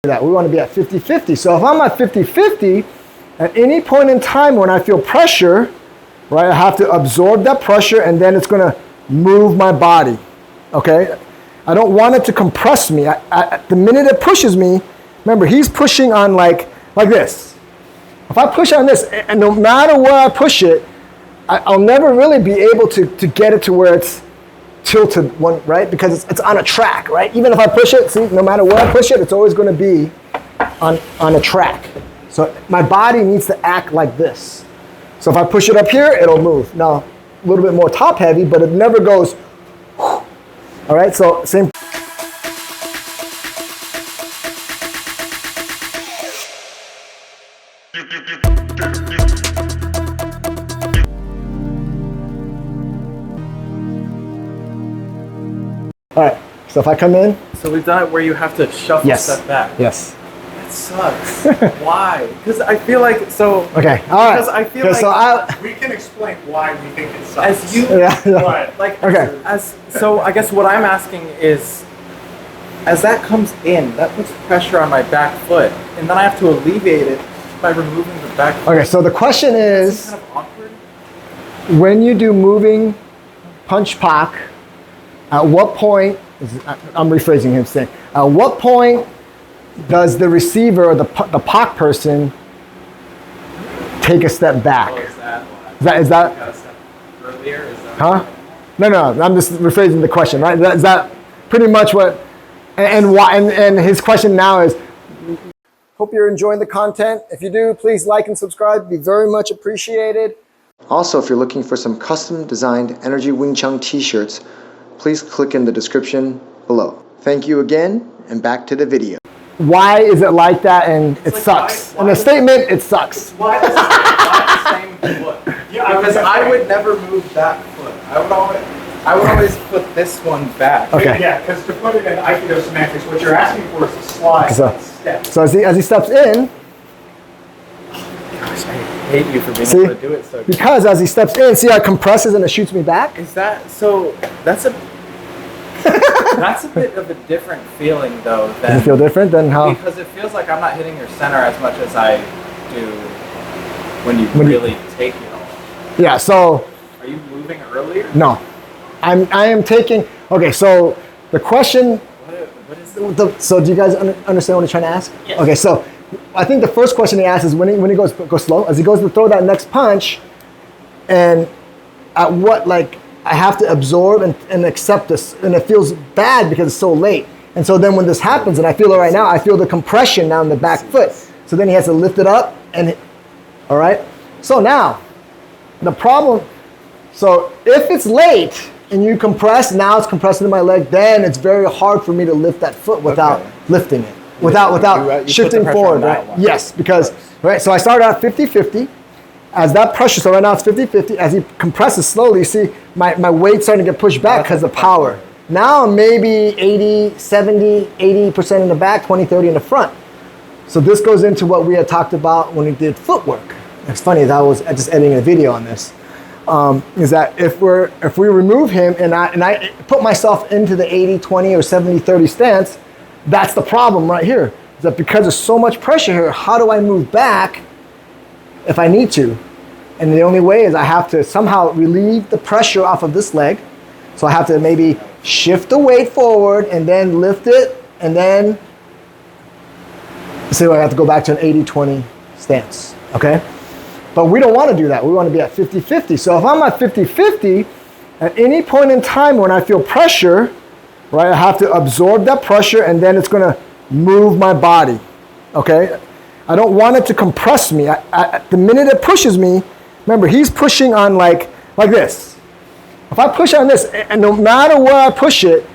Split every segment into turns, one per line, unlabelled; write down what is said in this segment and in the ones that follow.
that. We want to be at 50-50. So if I'm at 50-50, at any point in time when I feel pressure, right, I have to absorb that pressure and then it's going to move my body, okay? I don't want it to compress me. The minute it pushes me, remember, he's pushing on like this. If I push on this, and no matter where I push it, I'll never really be able to get it to where it's tilted, right? Because it's on a track, right? Even if I push it, see, no matter where I push it, it's always going to be on a track. So my body needs to act like this. So if I push it up here, it'll move. Now, a little bit more top heavy, but it never goes, all right? So same. All right, so if I come in.
So we've done it where you have to shuffle step back.
Yes.
That sucks. Why? Because I feel like, so.
Okay, all right.
Because I feel like.
So we can explain why we think it sucks.
As you. Like,
okay.
So I guess what I'm asking is, as that comes in, that puts pressure on my back foot, and then I have to alleviate it by removing the back foot.
Okay, so the question is,
kind of awkward.
When you do moving punch pak, at what point, I'm rephrasing him saying, at what point does the receiver or the pak person take a step back?
Oh,
Is that?
You got a step earlier? Is that?
Huh? No, I'm just rephrasing the question, right? Is that pretty much what, and why, and his question now is, hope you're enjoying the content. If you do, please like and subscribe. It'd be very much appreciated. Also, if you're looking for some custom designed Energy Wing Chun t-shirts, please click in the description below. Thank you again, and back to the video. Why is it like that and it sucks? In a statement, it sucks.
Why the same foot? Yeah, because I would never move that foot. I would always put this one back.
Okay.
Yeah, because to put it in Aikido semantics, what you're asking for is a slide, not a step.
So as he steps in,
Gosh, I hate you for being able to do it so good.
Because as he steps in, see how it compresses and it shoots me back?
Is that, so that's a bit of a different feeling though.
Does it feel different than how?
Because it feels like I'm not hitting your center as much as I do when you really take it all.
Yeah, so.
Are you moving earlier?
No. I am taking, okay, so the question.
What is it?
So do you guys understand what he's trying to ask?
Yes.
Okay, so I think the first question he asks is when he goes slow, as he goes to throw that next punch, and at what, like, I have to absorb and accept this, and it feels bad because it's so late. And so then when this happens, and I feel it right now, I feel the compression now in the back foot. So then he has to lift it up, and all right? So now, the problem, so if it's late and you compress, now it's compressing in my leg, then it's very hard for me to lift that foot without lifting it, without shifting forward, right? Yes, because, right, so I started out 50-50. As that pressure, so right now it's 50-50, as he compresses slowly, you see my weight's starting to get pushed back because of power. Now maybe 80, 70, 80% in the back, 20, 30 in the front. So this goes into what we had talked about when we did footwork. It's funny, that was just editing a video on this. Is that if we remove him and I put myself into the 80-20 or 70-30 stance, that's the problem right here. Is that because there's so much pressure here, how do I move back if I need to? And the only way is I have to somehow relieve the pressure off of this leg. So I have to maybe shift the weight forward and then lift it, and then I have to go back to an 80-20 stance, okay? But we don't want to do that. We want to be at 50-50. So if I'm at 50-50, at any point in time when I feel pressure, right, I have to absorb that pressure and then it's going to move my body, okay? I don't want it to compress me. The minute it pushes me, remember, he's pushing on like this. If I push on this, and no matter where I push it,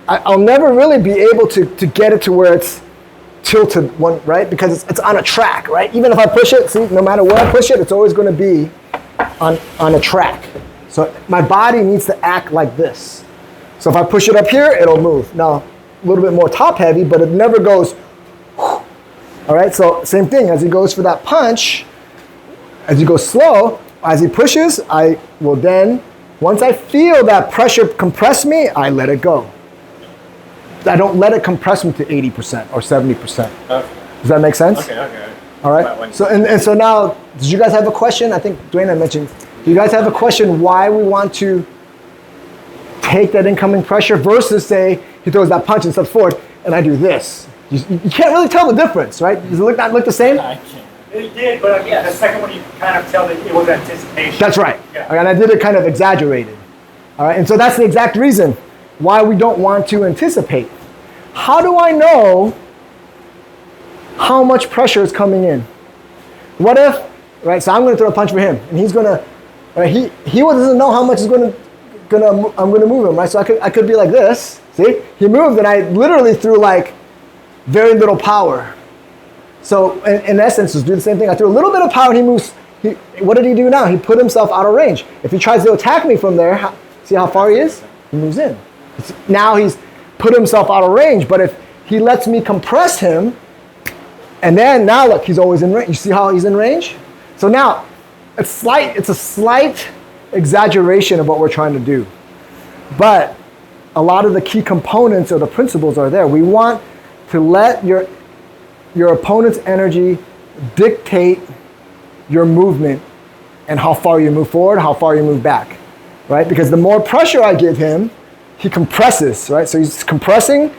I'll never really be able to get it to where it's tilted, right? Because it's on a track, right? Even if I push it, see, no matter where I push it, it's always going to be on a track. So my body needs to act like this. So if I push it up here, it'll move. Now, a little bit more top heavy, but it never goes, all right? So same thing, as he goes for that punch, as he goes slow, as he pushes, I will then, once I feel that pressure compress me, I let it go. I don't let it compress me to 80% or 70%.
Okay.
Does that make sense?
Okay.
All right. So and so now, did you guys have a question? I think Dwayne had mentioned. Do you guys have a question why we want to take that incoming pressure versus say he throws that punch and steps forward and I do this? You can't really tell the difference, right? Does it not look the same?
I can't.
It did, but again, the second one you kind of tell that it was anticipation.
That's right.
Yeah.
And I did it kind of exaggerated. All right. And so that's the exact reason why we don't want to anticipate. How do I know how much pressure is coming in? What if, right? So I'm going to throw a punch for him, and he's going to, right? He doesn't know how much is I'm going to move him, right? So I could be like this. See, he moved, and I literally threw like very little power. So in essence, just do the same thing. I threw a little bit of power, and he moves. What did he do now? He put himself out of range. If he tries to attack me from there, see how far he is? He moves in. Now he's put himself out of range. But if he lets me compress him, and then now look, he's always in range. You see how he's in range? So now it's a slight exaggeration of what we're trying to do. But a lot of the key components or the principles are there. We want to let your opponent's energy dictate your movement and how far you move forward, how far you move back, right? Because the more pressure I give him, he compresses, right? So he's compressing,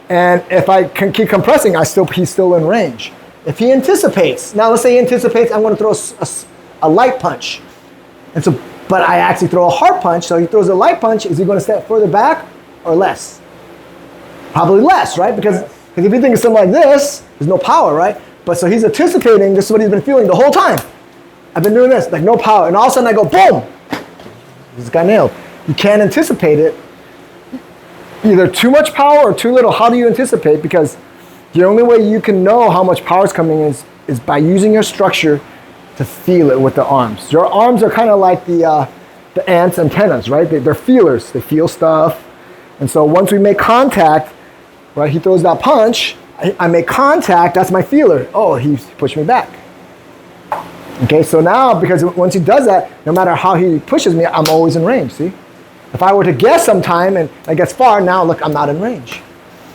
and if I can keep compressing, he's still in range. If he anticipates, now let's say he anticipates, I'm going to throw a light punch, but I actually throw a hard punch, so he throws a light punch, is he going to step further back or less? Probably less, right? Because if you think of something like this, there's no power, right? But so he's anticipating, this is what he's been feeling the whole time. I've been doing this, like no power. And all of a sudden I go, boom! This got nailed. You can't anticipate it. Either too much power or too little. How do you anticipate? Because the only way you can know how much power is coming in is by using your structure to feel it with the arms. Your arms are kind of like the ant's antennas, right? They're feelers. They feel stuff. And so once we make contact, right, he throws that punch, I make contact, that's my feeler. Oh, he pushed me back. Okay, so now, because once he does that, no matter how he pushes me, I'm always in range, see? If I were to guess sometime and I guess far, now look, I'm not in range.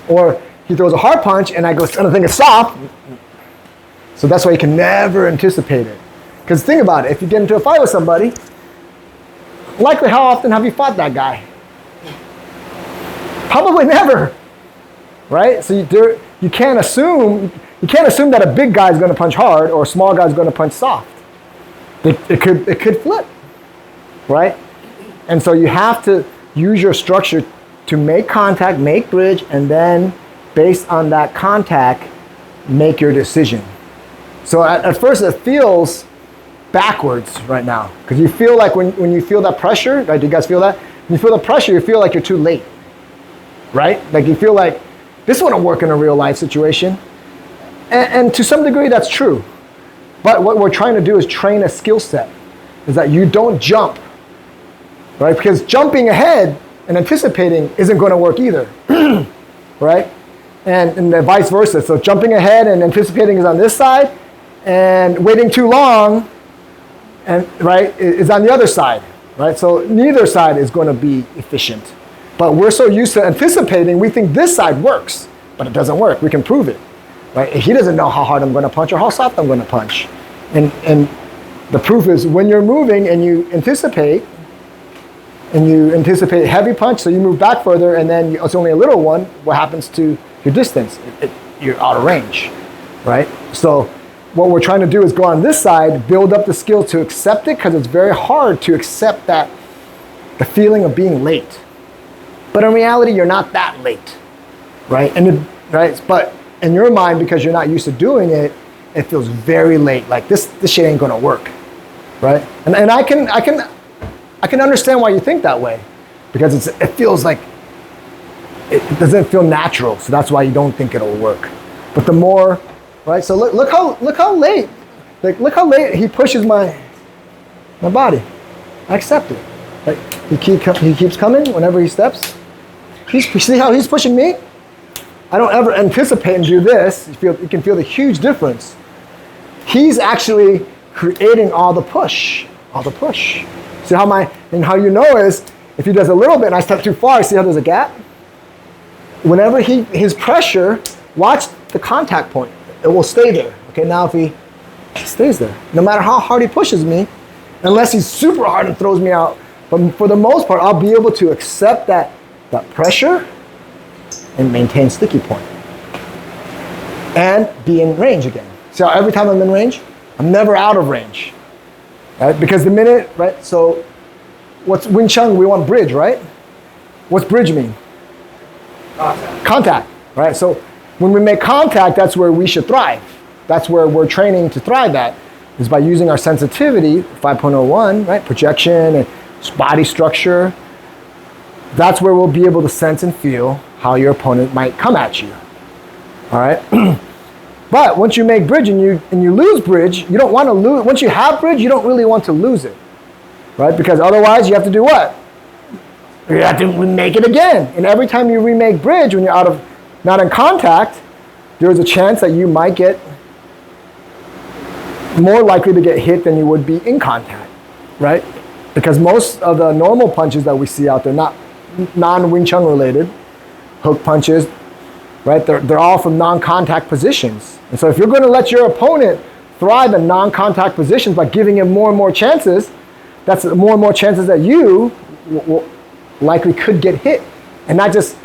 Or he throws a hard punch and I think it's soft. So that's why you can never anticipate it. Because think about it, if you get into a fight with somebody, likely how often have you fought that guy? Probably never, right? So you can't assume that a big guy is going to punch hard or a small guy is going to punch soft. It could flip, right? And so you have to use your structure to make contact, make bridge, and then based on that contact, make your decision. So at first it feels backwards right now because you feel like when you feel that pressure, right? Do you guys feel that? When you feel the pressure, you feel like you're too late, right? Like you feel like this wouldn't work in a real life situation. And to some degree, that's true. But what we're trying to do is train a skill set, is that you don't jump, right? Because jumping ahead and anticipating isn't going to work either, right? And the vice versa. So jumping ahead and anticipating is on this side, and waiting too long, and right, is on the other side, right? So neither side is going to be efficient. But we're so used to anticipating, we think this side works, but it doesn't work. We can prove it. Right? He doesn't know how hard I'm going to punch or how soft I'm going to punch. And the proof is when you're moving and you anticipate heavy punch, so you move back further and then it's only a little one, what happens to your distance? You're out of range, right? So what we're trying to do is go on this side, build up the skill to accept it because it's very hard to accept that the feeling of being late. But in reality, you're not that late, right? But in your mind, because you're not used to doing it, it feels very late. Like this shit ain't gonna work, right? And I can understand why you think that way, because it feels like it doesn't feel natural. So that's why you don't think it'll work. But the more, right? So look how late, look how late he pushes my body. I accept it. Like he keeps coming whenever he steps. You see how he's pushing me? I don't ever anticipate and do this. You can feel the huge difference. He's actually creating all the push. See how how you know is if he does a little bit and I step too far, see how there's a gap? whenever his pressure, watch the contact point. It will stay there. Okay, now if he stays there, no matter how hard he pushes me, unless he's super hard and throws me out, but for the most part, I'll be able to accept that pressure and maintain sticky point. And be in range again. So every time I'm in range, I'm never out of range. Right? Because the minute, right, so what's Wing Chun, we want bridge, right? What's bridge mean? Contact, right? So when we make contact, that's where we should thrive. That's where we're training to thrive at, is by using our sensitivity, 5.01, right? Projection and body structure. That's where we'll be able to sense and feel how your opponent might come at you. All right? But once you make bridge and you lose bridge, you don't want to lose. Once you have bridge, you don't really want to lose it, right? Because otherwise you have to do what? You have to remake it again. And every time you remake bridge, when you're not in contact, there's a chance that you might get more likely to get hit than you would be in contact, right? Because most of the normal punches that we see out there, not non-Wing Chun related, hook punches, right? They're all from non-contact positions. And so if you're going to let your opponent thrive in non-contact positions by giving him more and more chances, that's more and more chances that you likely could get hit. And not just